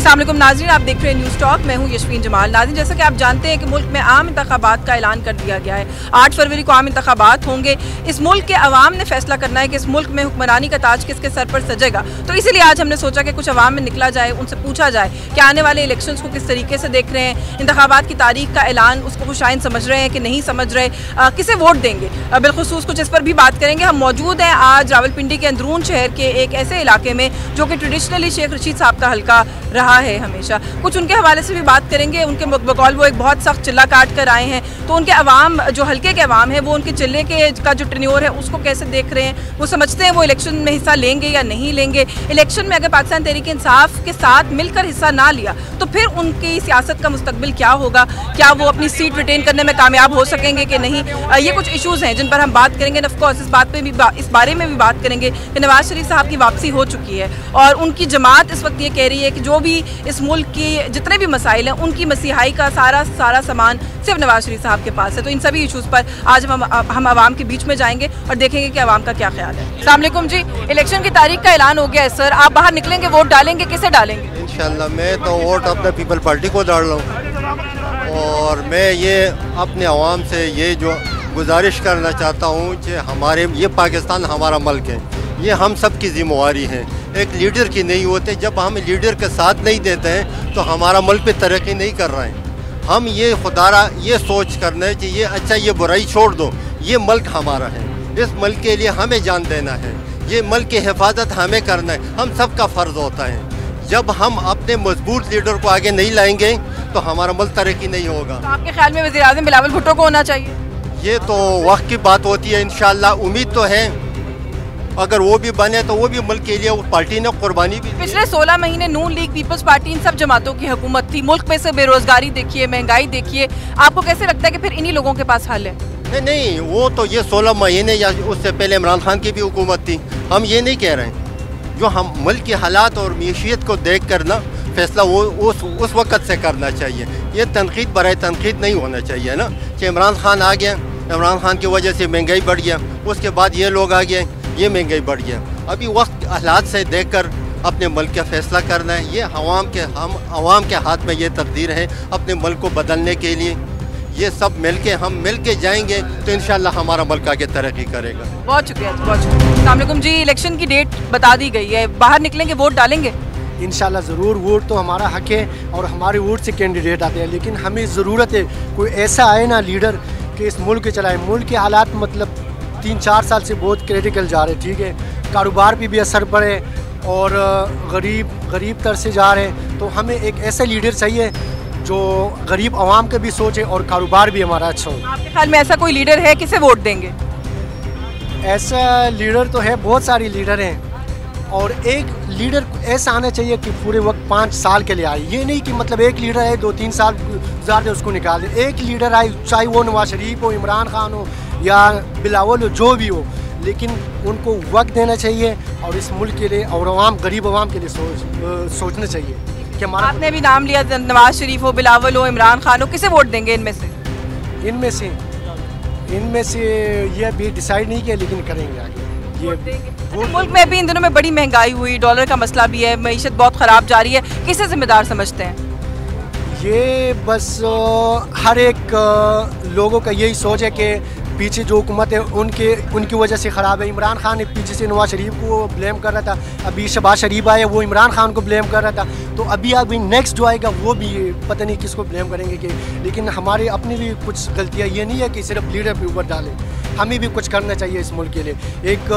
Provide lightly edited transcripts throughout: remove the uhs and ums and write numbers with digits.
अस्सलाम वालेकुम नाज़रीन, आप देख रहे हैं न्यूज़ टॉक। मैं हूं यशवीन जमाल। नाज़रीन, जैसा कि आप जानते हैं कि मुल्क में आम इंतखाबात का ऐलान कर दिया गया है। 8 फरवरी को आम इंतखाबात होंगे। इस मुल्क के अवाम ने फैसला करना है कि इस मुल्क में हुक्मरानी का ताज किसके सर पर सजेगा। तो इसीलिए आज हमने सोचा कि कुछ अवाम में निकला जाए, उनसे पूछा जाए कि आने वाले इलेक्शंस को किस तरीके से देख रहे हैं, इंतखाबात की तारीख का ऐलान उसको कुछ आइन समझ रहे हैं कि नहीं समझ रहे, किसे वोट देंगे। बिलखुसूस कुछ इस पर भी बात करेंगे। हम मौजूद हैं आज रावलपिंडी के अंदरून शहर के एक ऐसे इलाके में जो कि ट्रेडिशनली शेख रशीद साहब का हल्का रहा है हमेशा। कुछ उनके हवाले से भी बात करेंगे। उनके बकौल वो एक बहुत सख्त चिल्ला काट कर आए हैं, तो उनके अवाम जो हल्के के अवाम है वो उनके चिल्ले के का जो टेन्योर है उसको कैसे देख रहे हैं, वो समझते हैं वो इलेक्शन में हिस्सा लेंगे या नहीं लेंगे। इलेक्शन में अगर पाकिस्तान तहरीक इंसाफ के साथ मिलकर हिस्सा ना लिया तो फिर उनकी सियासत का मुस्तकबिल क्या होगा, क्या वो अपनी सीट रिटेन करने में कामयाब हो सकेंगे कि नहीं। ये कुछ इशूज़ हैं जिन पर हम बात करेंगे। ऑफकोर्स इस बारे में भी बात करेंगे कि नवाज शरीफ साहब की वापसी हो चुकी है और उनकी जमात इस वक्त ये कह रही है कि जो भी इस मुल्क की जितने भी मसाइल हैं उनकी मसीहाई का सारा सामान सिर्फ नवाज शरीफ साहब के पास है। तो इन सभी इशूज़ पर आज हम आवाम के बीच में जाएंगे और देखेंगे कि आवाम का क्या ख्याल है। अस्सलाम वालेकुम जी, इलेक्शन की तारीख का ऐलान हो गया है सर, आप बाहर निकलेंगे, वोट डालेंगे, किसे डालेंगे? इंशाल्लाह मैं तो वोट अपने पीपल पार्टी को डाल रहा हूँ और मैं ये अपने आवाम से ये जो गुजारिश करना चाहता हूँ कि हमारे ये पाकिस्तान हमारा मुल्क है, ये हम सब की जिम्मेवारी है, एक लीडर की नहीं होते। जब हम लीडर के साथ नहीं देते हैं तो हमारा मुल्क पे तरक्की नहीं कर रहे हैं। हम ये खुदारा ये सोच करना है कि ये अच्छा ये बुराई छोड़ दो, ये मुल्क हमारा है, इस मुल्क के लिए हमें जान देना है, ये मुल्क की हिफाजत हमें करना है, हम सब का फ़र्ज़ होता है। जब हम अपने मजबूत लीडर को आगे नहीं लाएंगे तो हमारा मुल्क तरक्की नहीं होगा। तो आपके ख्याल में वज़ीर-ए-आज़म बिलावल भुट्टो को होना चाहिए? ये तो वक्त की बात होती है। इंशाल्लाह उम्मीद तो है, अगर वो भी बने तो वो भी मुल्क के लिए पार्टी ने कुर्बानी भी। पिछले 16 महीने नून लीग, पीपल्स पार्टी, इन सब जमातों की हुकूमत थी। मुल्क में से बेरोजगारी देखिए, महंगाई देखिए, आपको कैसे लगता है कि फिर इन्हीं लोगों के पास हल है? नहीं, वो तो ये 16 महीने या उससे पहले इमरान खान की भी हुकूमत थी। हम ये नहीं कह रहे हैं, जो हम मुल्क के हालात और मीशियत को देख कर ना फैसला वो उस वक़्त से करना चाहिए। ये तनकीद बराए तनकीद नहीं होना चाहिए ना कि इमरान खान आ गया, इमरान खान की वजह से महंगाई बढ़ गया, उसके बाद ये लोग आ गए, ये महंगाई बढ़ गया। अभी वक्त हालात से देख कर अपने मुल्क का फैसला करना है। ये हम आवाम के हाथ में ये तकदीर है अपने मुल्क को बदलने के लिए। ये सब हम मिल के जाएंगे तो इंशाल्लाह हमारा मुल्क आगे तरक्की करेगा। बहुत शुक्रिया, बहुत शुक्रिया। अस्सलाम वालेकुम जी, इलेक्शन की डेट बता दी गई है, बाहर निकलेंगे, वोट डालेंगे? इंशाल्लाह ज़रूर। वोट तो हमारा हक है और हमारे वोट से कैंडिडेट आते हैं, लेकिन हमें ज़रूरत है कोई ऐसा आए ना लीडर कि इस मुल्क के चलाए। मुल्क के हालात मतलब 3-4 साल से बहुत क्रिटिकल जा रहे, ठीक है, कारोबार पे भी असर पड़े और गरीब तर से जा रहे हैं। तो हमें एक ऐसा लीडर चाहिए जो गरीब आवाम का भी सोचे और कारोबार भी हमारा अच्छा हो। आपके ख्याल में ऐसा कोई लीडर है, किसे वोट देंगे? ऐसा लीडर तो है, बहुत सारे लीडर हैं और एक लीडर ऐसा आना चाहिए कि पूरे वक्त 5 साल के लिए आए। ये नहीं कि मतलब एक लीडर है 2-3 साल गुजार दे उसको निकाल दे। एक लीडर आए, चाहे वो नवाज शरीफ हो, इमरान खान हो या बिलावल हो, जो भी हो, लेकिन उनको वक्त देना चाहिए और इस मुल्क के लिए और गरीब आवाम के लिए सोचना चाहिए कि हमारा। आपने भी नाम लिया, नवाज शरीफ हो, बिलावल हो, इमरान खान हो, किसे वोट देंगे इनमें से? इनमें से ये भी डिसाइड नहीं किया, लेकिन करेंगे आगे। मुल्क में अभी इन दिनों में बड़ी महंगाई हुई, डॉलर का मसला भी है, मईशत बहुत ख़राब जा रही है, किसे जिम्मेदार समझते हैं? ये बस हर एक लोगों का यही सोच है कि पीछे जो हुकूमत है उनकी वजह से ख़राब है। इमरान खान ने पीछे से नवाज शरीफ को ब्लेम कर रहा था, अभी शहबाज शरीफ आया वो इमरान खान को ब्लेम कर रहा था, तो अभी नेक्स्ट जो आएगा वो भी पता नहीं किसको ब्लेम करेंगे कि। लेकिन हमारे अपनी भी कुछ गलतियाँ, ये नहीं है कि सिर्फ लीडर पे ऊपर डालें, हमें भी कुछ करना चाहिए इस मुल्क के लिए। एक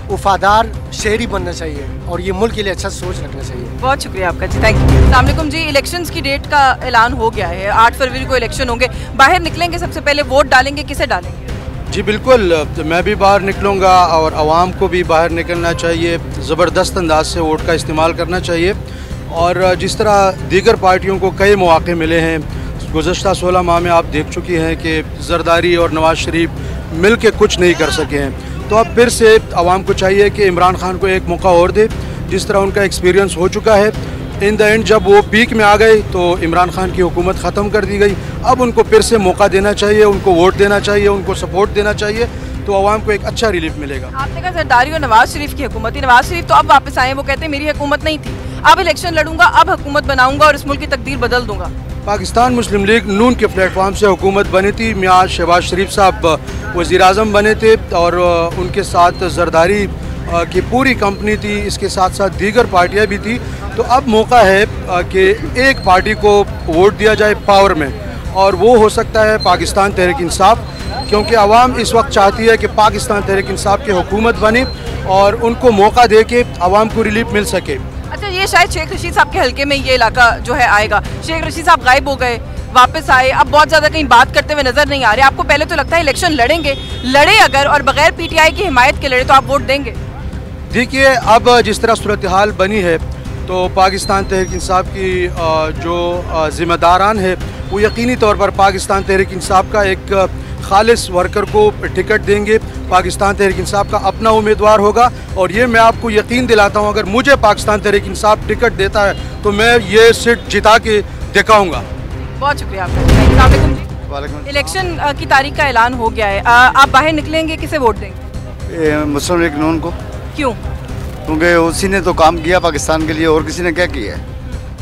वफादार शहरी बनना चाहिए और ये मुल्क के लिए अच्छा सोच रखना चाहिए। बहुत शुक्रिया आपका जी, थैंक यू। अस्सलाम वालेकुम जी, इलेक्शंस की डेट का ऐलान हो गया है, 8 फरवरी को इलेक्शन होंगे, बाहर निकलेंगे, सबसे पहले वोट डालेंगे, किसे डालेंगे? जी बिल्कुल, मैं भी बाहर निकलूँगा और आवाम को भी बाहर निकलना चाहिए, ज़बरदस्त अंदाज से वोट का इस्तेमाल करना चाहिए। और जिस तरह दीगर पार्टियों को कई मौक़े मिले हैं, गुज़श्ता 16 माह में आप देख चुकी हैं कि जरदारी और नवाज शरीफ मिल के कुछ नहीं कर सके हैं। तो अब फिर से आवाम को चाहिए कि इमरान खान को एक मौका और दे, जिस तरह उनका एक्सपीरियंस हो चुका है। इन द एंड जब वो पीक में आ गए तो इमरान खान की हुकूमत ख़त्म कर दी गई। अब उनको फिर से मौका देना चाहिए, उनको वोट देना चाहिए, उनको सपोर्ट देना चाहिए, तो आवाम को एक अच्छा रिलीफ मिलेगा। आपने कहा जरदारी और नवाज शरीफ की हुकूमत थी, नवाज शरीफ तो अब वापस आए, वो कहते हैं मेरी हुकूमत नहीं थी। अब इलेक्शन लड़ूंगा, अब हुकूमत बनाऊंगा और इस मुल्क की तकदीर बदल दूंगा? पाकिस्तान मुस्लिम लीग नून के प्लेटफॉर्म से हुकूमत बनी थी। मियाँ शहबाज शरीफ साहब वज़ीर-ए-आज़म बने थे और उनके साथ जरदारी की पूरी कंपनी थी, इसके साथ साथ दीगर पार्टियां भी थी। तो अब मौका है कि एक पार्टी को वोट दिया जाए पावर में, और वो हो सकता है पाकिस्तान तहरीक इंसाफ, क्योंकि आवाम इस वक्त चाहती है कि पाकिस्तान तहरीक इंसाफ की हुकूमत बने और उनको मौका दे के आवाम को रिलीफ मिल सके। अच्छा, ये शायद शेख रशीद साहब के हल्के में ये इलाका जो है आएगा। शेख रशीद साहब गायब हो गए, वापस आए, अब बहुत ज़्यादा कहीं बात करते हुए नजर नहीं आ रहे। आपको पहले तो लगता है इलेक्शन लड़ेंगे, लड़े अगर और बगैर पीटीआई की हिमायत के लड़े तो आप वोट देंगे? देखिए, अब जिस तरह सूरत हाल बनी है तो पाकिस्तान तहरीक इंसाफ की जो ज़िम्मेदारान है वो यकीनी तौर पर पाकिस्तान तहरीक इंसाफ का एक खालिस वर्कर को टिकट देंगे। पाकिस्तान तहरीक इंसाफ का अपना उम्मीदवार होगा, और ये मैं आपको यकीन दिलाता हूँ, अगर मुझे पाकिस्तान तहरीक इंसाफ टिकट देता है तो मैं ये सीट जिता के दिखाऊँगा। बहुत शुक्रिया आपका। इलेक्शन की तारीख का ऐलान हो गया है, आप बाहर निकलेंगे, किसे वोट देंगे? मुस्लिम लीग नून को। क्यों? क्योंकि उसी ने तो काम किया पाकिस्तान के लिए, और किसी ने क्या किया है?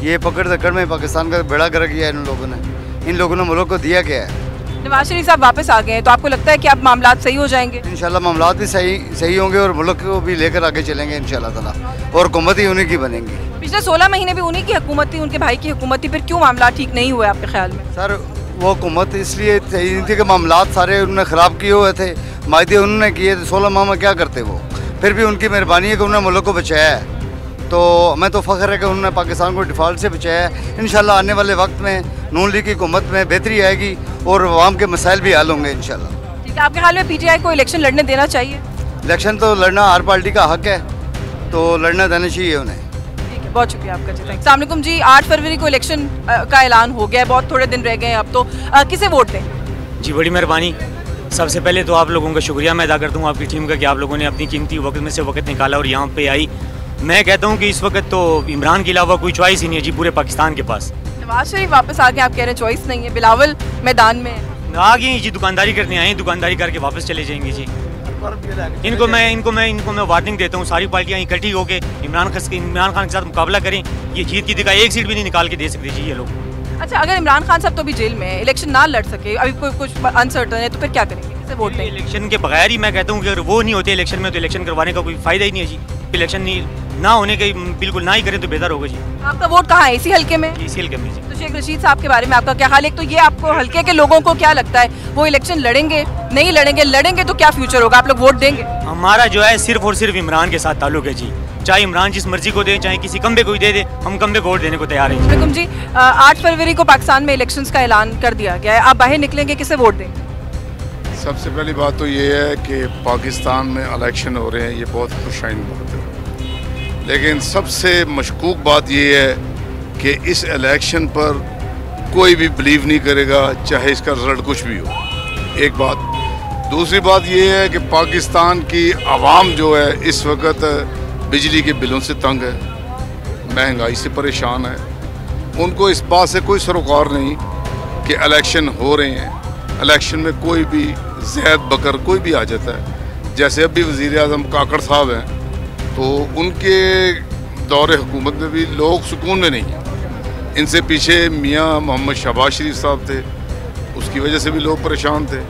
ये पकड़ दकड़ में पाकिस्तान का बेड़ा गर्क किया है इन लोगों ने मुल्क को दिया क्या है? नवाज शरीफ साहब वापस आ गए हैं, तो आपको लगता है कि अब मामलात सही हो जाएंगे? इंशाल्लाह मामलात भी सही होंगे और मुल्क को भी लेकर आगे चलेंगे इंशाल्लाह ताला, और हुकूमत ही उन्हीं की बनेगी। पिछले 16 महीने भी उन्हीं की हुकूमत थी, उनके भाई की हुकूमत थी, फिर क्यों मामला ठीक नहीं हुए आपके ख्याल में? सर, वो हुकूमत इसलिए सही नहीं थी कि मामलात सारे उन्होंने ख़राब किए हुए थे, मायदे उन्होंने किए थे। 16 माह में क्या करते वो? फिर भी उनकी मेहरबानी है कि उन्होंने मुल्क को बचाया है, तो हमें तो फ़ख्र है कि उन्होंने पाकिस्तान को डिफ़ॉल्ट से बचाया है। इंशाल्लाह आने वाले वक्त में नून लीग की हुकूमत में बेहतरी आएगी और आवाम के मसाइल भी हल होंगे इंशाल्लाह। ठीक है, आपके ख्याल में पीटीआई को इलेक्शन लड़ने देना चाहिए? इलेक्शन तो लड़ना हर पार्टी का हक है, तो लड़ना देना चाहिए उन्हें। ठीक है, बहुत शुक्रिया आपका जी। अस्सलाम वालेकुम जी, 8 फरवरी को इलेक्शन का ऐलान हो गया है, बहुत थोड़े दिन रह गए हैं अब तो, किसे वोट दें? जी बड़ी मेहरबानी। सबसे पहले तो आप लोगों का शुक्रिया मैं अदा करता हूँ आपकी टीम का कि आप लोगों ने अपनी कीमती वक्त में से वक्त निकाला और यहाँ पे आई। मैं कहता हूँ कि इस वक्त तो इमरान के अलावा कोई चॉइस ही नहीं है जी पूरे पाकिस्तान के पास। नवाज शरीफ वापस आ गए, आप कह रहे हैं चॉइस नहीं है, बिलावल मैदान में आ गए जी, दुकानदारी करने आए, दुकानदारी करके वापस चले जाएंगे जी। इनको मैं वार्निंग देता हूँ, सारी पार्टियाँ इकट्ठी होकर इमरान खान के साथ मुकाबला करें। ये जीत की दिखा एक सीट भी नहीं निकाल के दे सकते जी ये लोग। अच्छा, अगर इमरान खान साहब तो भी जेल में है, इलेक्शन ना लड़ सके, अभी कुछ अनसर्टन है, तो फिर क्या करेंगे, किसे वोट देंगे? इलेक्शन के बगैर ही मैं कहता हूँ कि अगर वो नहीं होते इलेक्शन में तो इलेक्शन करवाने का कोई फायदा ही नहीं है जी। इलेक्शन ना होने के बिल्कुल ना ही करें तो बेहतर होगा जी। आपका वोट कहाँ है, इसी हल्के में? इसी हल्के में जी। तो शेख रशीद साहब के बारे में आपका क्या हाल है? तो ये आपको हल्के के लोगों को क्या लगता है, वो इलेक्शन लड़ेंगे नहीं लड़ेंगे? लड़ेंगे तो क्या फ्यूचर होगा, आप लोग वोट देंगे? हमारा जो है सिर्फ और सिर्फ इमरान के साथ ताल्लुक है जी, चाहे इमरान जिस मर्जी को दे, चाहे किसी कम्बे को दे दे, हम कम्बे को वोट देने को तैयार हैं। बिल्कुल जी, 8 फरवरी को पाकिस्तान में इलेक्शंस का ऐलान कर दिया गया है, आप बाहर निकलेंगे, किसे वोट देंगे? सबसे पहली बात तो ये है कि पाकिस्तान में इलेक्शन हो रहे हैं, ये बहुत खुशाइन बात है, लेकिन सबसे मशकूक बात ये है कि इस इलेक्शन पर कोई भी बिलीव नहीं करेगा चाहे इसका रिजल्ट कुछ भी हो। एक बात। दूसरी बात ये है कि पाकिस्तान की आवाम जो है इस वक्त बिजली के बिलों से तंग है, महंगाई से परेशान है। उनको इस बात से कोई सरोकार नहीं कि इलेक्शन हो रहे हैं, इलेक्शन में कोई भी ज़ैद बकर कोई भी आ जाता है। जैसे अभी वज़ीर-ए-आज़म काकड़ साहब हैं, तो उनके दौरे हुकूमत में भी लोग सुकून में नहीं हैं। इनसे पीछे मियाँ मोहम्मद शहबाज शरीफ साहब थे, उसकी वजह से भी लोग परेशान थे।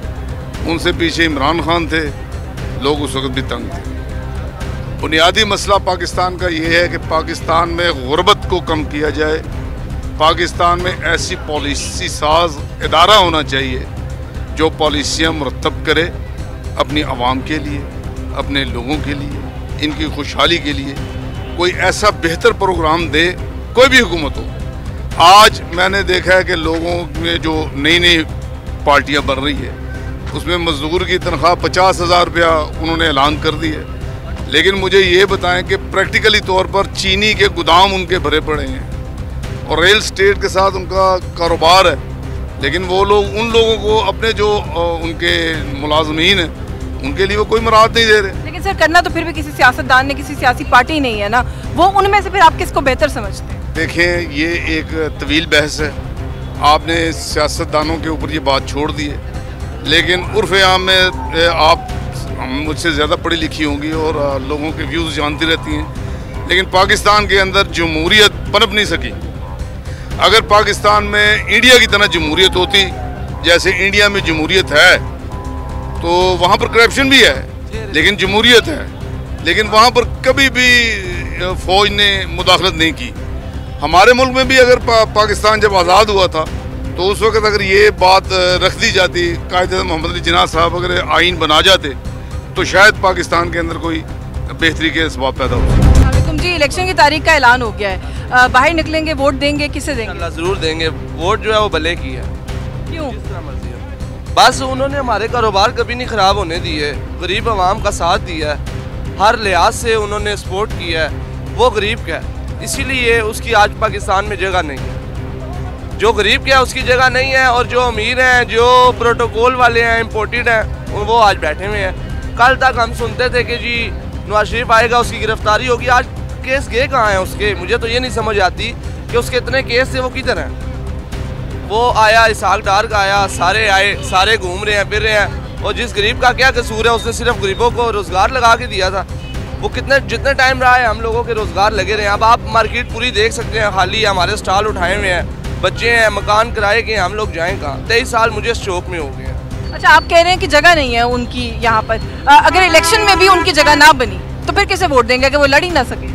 उनसे पीछे इमरान खान थे, लोग उस वक्त भी तंग थे। बुनियादी मसला पाकिस्तान का ये है कि पाकिस्तान में गुर्बत को कम किया जाए। पाकिस्तान में ऐसी पॉलिसी साज इदारा होना चाहिए जो पॉलिसियाँ मुरतब करे अपनी आवाम के लिए, अपने लोगों के लिए, इनकी खुशहाली के लिए। कोई ऐसा बेहतर प्रोग्राम दे, कोई भी हुकूमत हो। आज मैंने देखा है कि लोगों में जो नई नई पार्टियां बन रही है उसमें मजदूर की तनख्वाह 50,000 रुपया उन्होंने ऐलान कर दी है, लेकिन मुझे ये बताएं कि प्रैक्टिकली तौर पर चीनी के गोदाम उनके भरे पड़े हैं और रियल एस्टेट के साथ उनका कारोबार है, लेकिन वो लोग उन लोगों को अपने जो उनके मुलाजमीन हैं उनके लिए वो कोई मराहत नहीं दे रहे। लेकिन सर, करना तो फिर भी किसी सियासतदान ने, किसी सियासी पार्टी नहीं है ना, वो उनमें से फिर आप किसको बेहतर समझते हैं? देखें, ये एक तवील बहस है, आपने सियासतदानों के ऊपर ये बात छोड़ दी है, लेकिन उर्फ़ आम में आप मुझसे ज़्यादा पढ़ी लिखी होंगी और लोगों के व्यूज़ जानती रहती हैं, लेकिन पाकिस्तान के अंदर जमहूरियत पनप नहीं सकी। अगर पाकिस्तान में इंडिया की तरह जमहूरियत होती, जैसे इंडिया में जमहूरियत है, तो वहाँ पर करप्शन भी है लेकिन जमहूरियत है, लेकिन वहाँ पर कभी भी फ़ौज ने मुदाखलत नहीं की। हमारे मुल्क में भी अगर पाकिस्तान जब आज़ाद हुआ था तो उस वक्त अगर ये बात रख दी जाती, कायद मोहम्मद अली जिन्ना साहब अगर आइन बना जाते तो शायद पाकिस्तान के अंदर कोई बेहतरी के असबाब पैदा हो। जी, इलेक्शन की तारीख का ऐलान हो गया है, बाहर निकलेंगे, वोट देंगे, किसे देंगे? अल्लाह ज़रूर देंगे। वोट जो है वो भले की है। क्यों? जिस तरह मर्जी है। बस उन्होंने हमारे कारोबार कभी नहीं ख़राब होने दिए, गरीब आवाम का साथ दिया है, हर लिहाज से उन्होंने सपोर्ट किया है। वो गरीब का है, इसीलिए उसकी आज पाकिस्तान में जगह नहीं है। जो गरीब का है उसकी जगह नहीं है, और जो अमीर हैं, जो प्रोटोकॉल वाले हैं, इम्पोर्टेड हैं, वो आज बैठे हुए हैं। कल तक हम सुनते थे कि जी नवाज शरीफ आएगा, उसकी गिरफ्तारी होगी। आज केस गए कहाँ हैं उसके? मुझे तो ये नहीं समझ आती कि उसके इतने केस थे, वो किधर हैं? वो आया, इसहाक डार का आया, सारे आए, सारे घूम रहे हैं, फिर रहे हैं। और जिस गरीब का क्या कसूर है, उसने सिर्फ गरीबों को रोज़गार लगा के दिया था। वो जितने टाइम रहा है हम लोगों के रोज़गार लगे रहे हैं। अब आप मार्केट पूरी देख सकते हैं, खाली है, हमारे स्टॉल उठाए हुए हैं, बच्चे हैं, मकान किराए के, हम लोग जाएँ कहाँ? 23 साल मुझे इस चौक में हो गए हैं। अच्छा, आप कह रहे हैं कि जगह नहीं है उनकी यहाँ पर। अगर इलेक्शन में भी उनकी जगह ना बनी तो फिर किसे वोट देंगे अगर वो लड़ ही ना सके?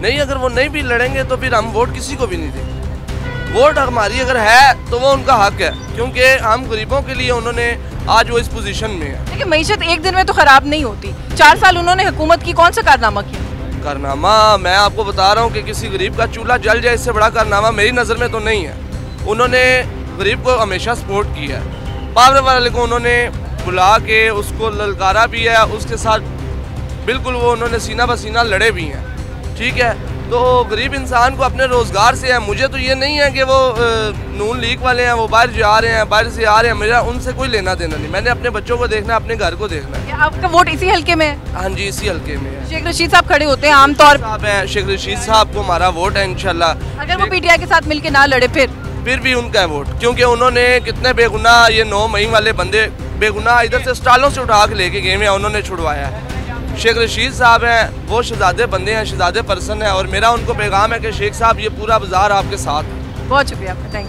नहीं, अगर वो नहीं भी लड़ेंगे तो फिर हम वोट किसी को भी नहीं देंगे। वोट हमारी अगर है तो वो उनका हक है, क्योंकि हम गरीबों के लिए उन्होंने आज वो इस पोजीशन में है। देखिए, मईशत एक दिन में तो ख़राब नहीं होती। 4 साल उन्होंने हुकूमत की, कौन सा कारनामा किया? कारनामा मैं आपको बता रहा हूँ कि किसी गरीब का चूल्हा जल जाए, इससे बड़ा कारनामा मेरी नज़र में तो नहीं है। उन्होंने गरीब को हमेशा सपोर्ट किया है। पावर वाले को उन्होंने बुला के उसको ललकारा भी है, उसके साथ बिल्कुल वो उन्होंने सीना बसीना लड़े भी हैं। ठीक है, तो गरीब इंसान को अपने रोज़गार से है। मुझे तो ये नहीं है कि वो नून लीग वाले हैं, वो बाहर जा रहे हैं, बाहर से आ रहे हैं, मेरा उनसे कोई लेना देना नहीं। मैंने अपने बच्चों को देखना है, अपने घर को देखना है। आपका वोट इसी हल्के में है? हाँ जी, इसी हल्के में है। शेख रशीद साहब खड़े होते हैं आमतौर साहब हैं, शेख रशीद साहब को हमारा वोट है इंशाल्लाह। अगर वो पीटीआई के साथ मिलकर ना लड़े फिर भी उनका है वोट, क्योंकि उन्होंने कितने बेगुनाह, ये 9 मई वाले बंदे बेगुनाह इधर से स्टालों से उठा के लेके गए हैं, उन्होंने छुड़वाया है। शेख रशीद साहब हैं, वो शहजादे बंदे हैं, शहजादे पर्सन है, और मेरा उनको पैगाम है कि शेख साहब ये पूरा बाजार आपके साथ है। बहुत शुक्रिया आपका, थैंक यू।